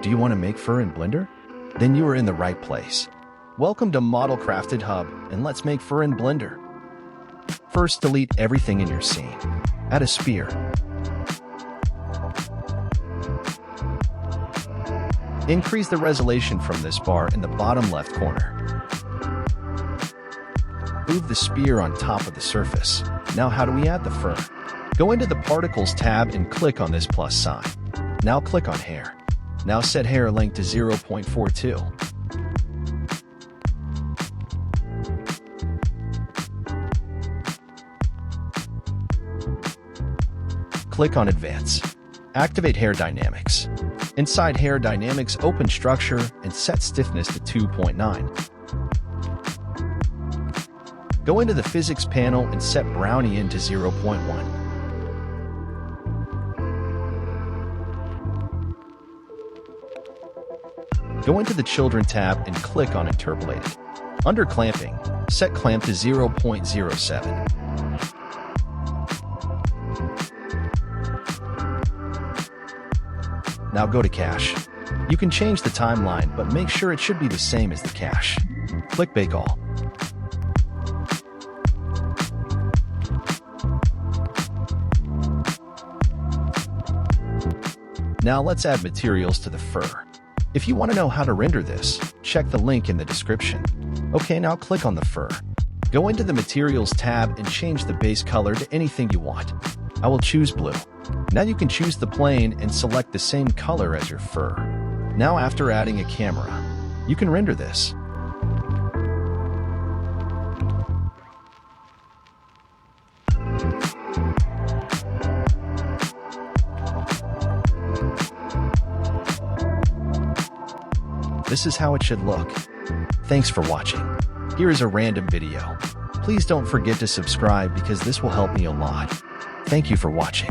Do you want to make fur in Blender? Then you are in the right place. Welcome to ModelCraftedHub, and let's make fur in Blender. First, delete everything in your scene. Add a spear. Increase the resolution from this bar in the bottom left corner. Move the spear on top of the surface. Now how do we add the fur? Go into the Particles tab and click on this plus sign. Now click on Hair. Now set hair length to 0.42. Click on Advance. Activate Hair Dynamics. Inside Hair Dynamics, open Structure and set stiffness to 2.9. Go into the Physics panel and set Brownie in to 0.1. Go into the Children tab and click on Interpolated. Under Clamping, set Clamp to 0.07. Now go to Cache. You can change the timeline, but make sure it should be the same as the cache. Click Bake All. Now let's add materials to the fur. If you want to know how to render this, check the link in the description. Okay, now click on the fur. Go into the Materials tab and change the base color to anything you want. I will choose blue. Now you can choose the plane and select the same color as your fur. Now after adding a camera, you can render this. This is how it should look. Thanks for watching. Here is a random video. Please don't forget to subscribe because this will help me a lot. Thank you for watching.